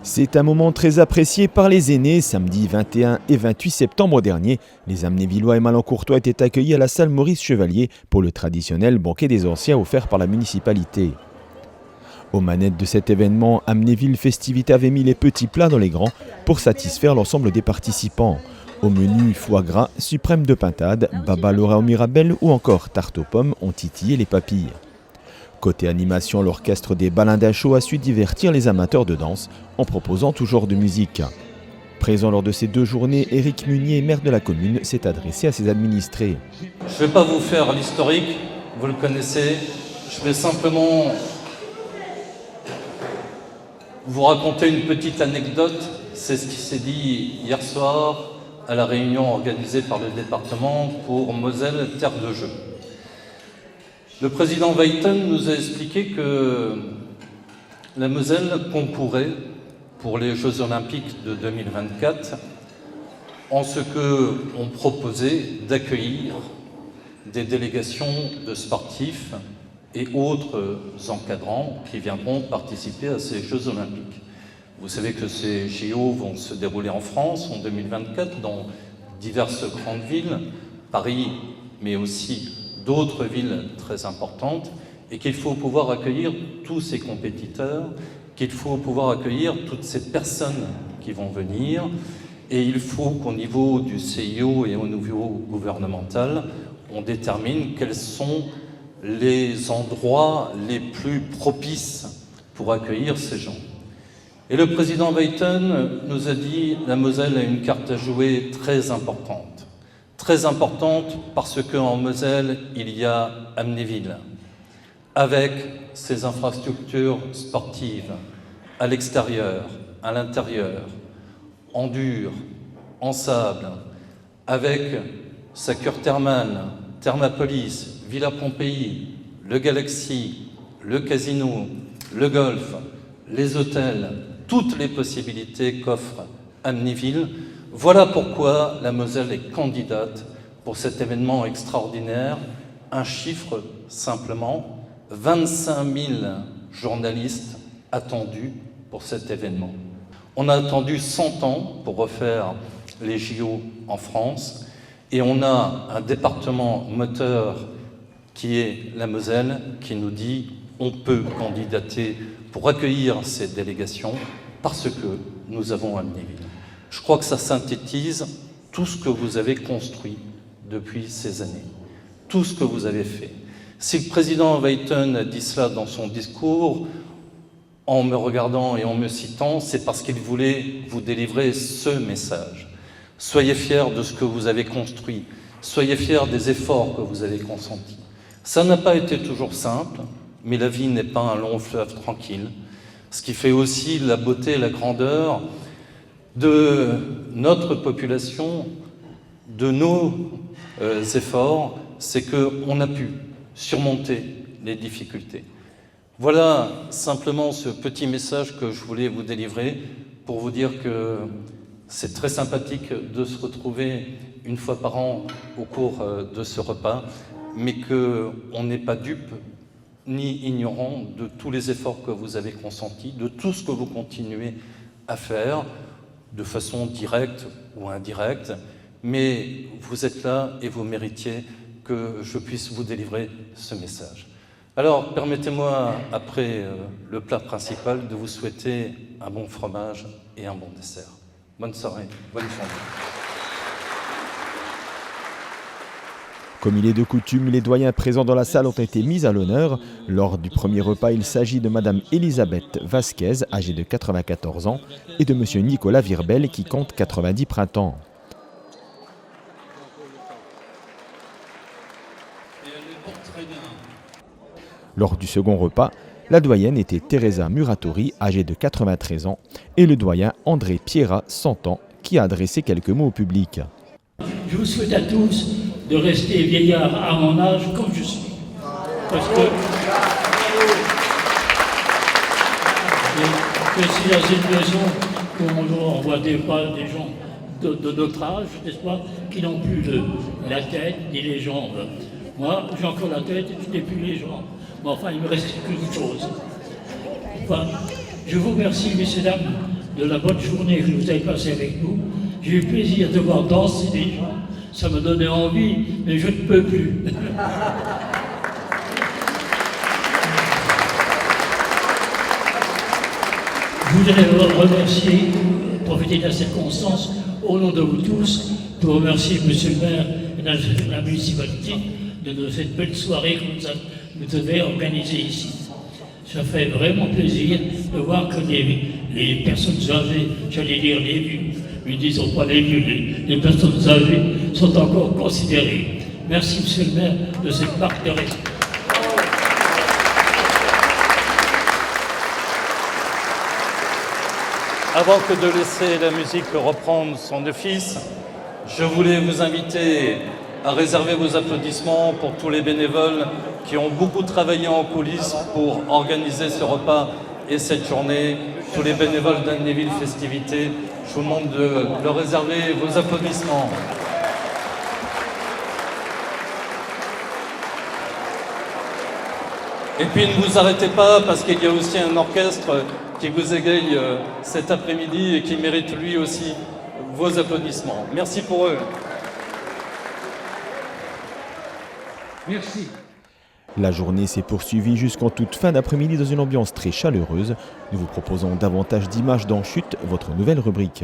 C'est un moment très apprécié par les aînés. Samedi 21 et 28 septembre dernier, les Amnévillois et Malancourtois étaient accueillis à la salle Maurice Chevalier pour le traditionnel banquet des anciens offert par la municipalité. Aux manettes de cet événement, Amnéville Festivité avait mis les petits plats dans les grands pour satisfaire l'ensemble des participants. Au menu, foie gras, suprême de pintade, baba Laura au mirabelle ou encore tarte aux pommes ont titillé les papilles. Côté animation, l'orchestre des Balindins Chauds a su divertir les amateurs de danse en proposant tout genre de musique. Présent lors de ces 2 journées, Éric Munier, maire de la commune, s'est adressé à ses administrés. Je ne vais pas vous faire l'historique, vous le connaissez. Je vais simplement vous raconter une petite anecdote. C'est ce qui s'est dit hier soir à la réunion organisée par le département pour Moselle Terre de Jeux. Le président Weiten nous a expliqué que la Moselle concourait pour les Jeux Olympiques de 2024 en ce qu'on proposait d'accueillir des délégations de sportifs et autres encadrants qui viendront participer à ces Jeux Olympiques. Vous savez que ces JO vont se dérouler en France en 2024 dans diverses grandes villes, Paris, mais aussi d'autres villes très importantes, et qu'il faut pouvoir accueillir tous ces compétiteurs, qu'il faut pouvoir accueillir toutes ces personnes qui vont venir, et il faut qu'au niveau du CIO et au niveau gouvernemental, on détermine quels sont les endroits les plus propices pour accueillir ces gens. Et le président Weiten nous a dit « La Moselle a une carte à jouer très importante. Très importante parce qu'en Moselle, il y a Amnéville, avec ses infrastructures sportives, à l'extérieur, à l'intérieur, en dur, en sable, avec sa cure thermale, Thermapolis, Villa Pompéi, le Galaxy, le casino, le golf, les hôtels, toutes les possibilités qu'offre Amnéville. Voilà pourquoi la Moselle est candidate pour cet événement extraordinaire. Un chiffre simplement, 25 000 journalistes attendus pour cet événement. On a attendu 100 ans pour refaire les JO en France et on a un département moteur qui est la Moselle qui nous dit on peut candidater pour accueillir ces délégations parce que nous avons Amnéville. Je crois que ça synthétise tout ce que vous avez construit depuis ces années, tout ce que vous avez fait. Si le président Weiten a dit cela dans son discours, en me regardant et en me citant, c'est parce qu'il voulait vous délivrer ce message. Soyez fiers de ce que vous avez construit, soyez fiers des efforts que vous avez consentis. Ça n'a pas été toujours simple, mais la vie n'est pas un long fleuve tranquille. Ce qui fait aussi la beauté et la grandeur de notre population, de nos efforts, c'est qu'on a pu surmonter les difficultés. Voilà simplement ce petit message que je voulais vous délivrer pour vous dire que c'est très sympathique de se retrouver une fois par an au cours de ce repas, mais qu'on n'est pas dupe ni ignorant de tous les efforts que vous avez consentis, de tout ce que vous continuez à faire, de façon directe ou indirecte, mais vous êtes là et vous méritiez que je puisse vous délivrer ce message. Alors, permettez-moi, après le plat principal, de vous souhaiter un bon fromage et un bon dessert. Bonne soirée, bonne journée. Comme il est de coutume, les doyens présents dans la salle ont été mis à l'honneur. Lors du premier repas, il s'agit de Madame Elisabeth Vasquez, âgée de 94 ans, et de Monsieur Nicolas Virbel, qui compte 90 printemps. Lors du second repas, la doyenne était Teresa Muratori, âgée de 93 ans, et le doyen André Pierra, 100 ans, qui a adressé quelques mots au public. Je vous souhaite à tous de rester vieillard à mon âge comme je suis. Parce que je suis dans une maison où on voit des fois des gens de notre âge, n'est-ce pas, qui n'ont plus la tête ni les jambes. Moi, j'ai encore la tête et je n'ai plus les jambes. Mais enfin, il me reste quelque chose. Enfin, je vous remercie, messieurs, dames, de la bonne journée que vous avez passée avec nous. J'ai eu plaisir de voir danser des gens. Ça me donnait envie, mais je ne peux plus. Je voudrais vous remercier, profiter de la circonstance, au nom de vous tous, pour remercier Monsieur le maire et la municipalité de cette belle soirée que vous devez organiser ici. Ça fait vraiment plaisir de voir que les personnes âgées, j'allais dire les vieux, mais disons pas les vieux, les personnes âgées sont encore considérées. Merci Monsieur le maire de cette marque de respect. Avant que de laisser la musique reprendre son office, je voulais vous inviter à réserver vos applaudissements pour tous les bénévoles qui ont beaucoup travaillé en coulisses pour organiser ce repas et cette journée. Tous les bénévoles d'Amnéville Festivités, je vous demande de leur réserver vos applaudissements. Et puis ne vous arrêtez pas parce qu'il y a aussi un orchestre qui vous égaye cet après-midi et qui mérite lui aussi vos applaudissements. Merci pour eux. Merci. La journée s'est poursuivie jusqu'en toute fin d'après-midi dans une ambiance très chaleureuse. Nous vous proposons davantage d'images dans Chute, votre nouvelle rubrique.